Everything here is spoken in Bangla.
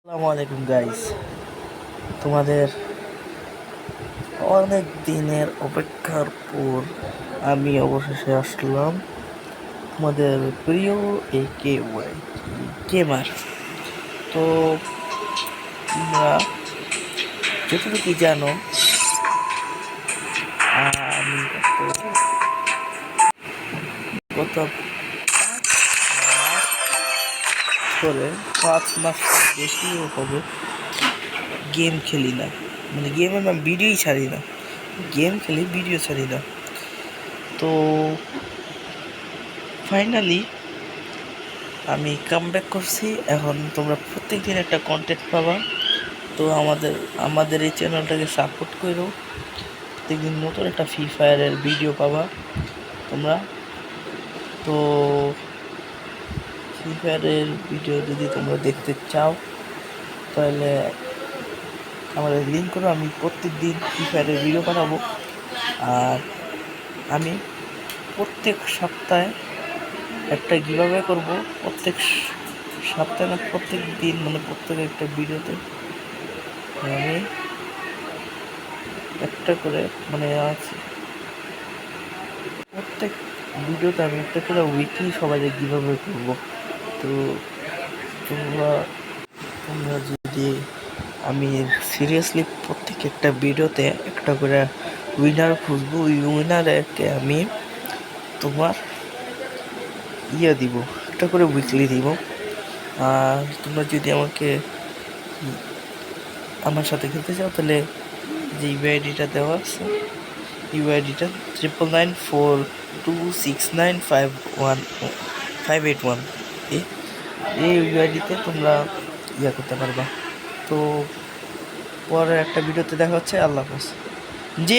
আসসালামু আলাইকুম গাইস, তোমাদের অনেক দিনের অপেক্ষার পর আমি অবশেষে আসলাম তোমাদের প্রিয় AKY গেমার। তো তোমরা যতটুকু জানো, আমি গত 5 মাস বেশিও হবে গেম খেলি না, মানে গেমে আমি ভিডিওই ছাড়ি না। গেম খেলি, ভিডিও ছাড়ি না। তো ফাইনালি আমি কামব্যাক করছি। এখন তোমরা প্রত্যেকদিন একটা কন্টেন্ট পাবা। তো আমাদের এই চ্যানেলটাকে সাপোর্ট করো। প্রত্যেকদিন নতুন একটা ফ্রি ফায়ারের ভিডিও পাবা তোমরা। তো ফ্রি ফায়ারের ভিডিও যদি তোমরা দেখতে চাও তাহলে আমাদের লিঙ্ক করো। আমি প্রত্যেক দিন ফ্রি ফায়ারের ভিডিও বানাবো। আর আমি প্রত্যেক সপ্তাহে একটা গিভঅ্যাওয়ে করব। প্রত্যেক সপ্তাহে না, প্রত্যেক দিন, মানে প্রত্যেক একটা ভিডিওতে আমি একটা করে, মানে আছে প্রত্যেক ভিডিওতে আমি একটা করে উইকলি সবাইকে গিভঅ্যাওয়ে করব। তো তোমরা তোমরা যদি, আমি সিরিয়াসলি প্রত্যেক একটা ভিডিওতে একটা করে উইনার খুঁজবো। ওই উইনারকে আমি তোমার দিব, একটা করে উইকলি দিব। আর তোমরা যদি আমার সাথে খেলতে চাও তাহলে যে ইউআইডিটা দেওয়া আছে, ইউআইডিটা 99926951 এই ইউআইডিতে তোমরা করতে পারবা। তো পরের একটা ভিডিওতে দেখা হচ্ছে। আল্লাহ হাফেজ।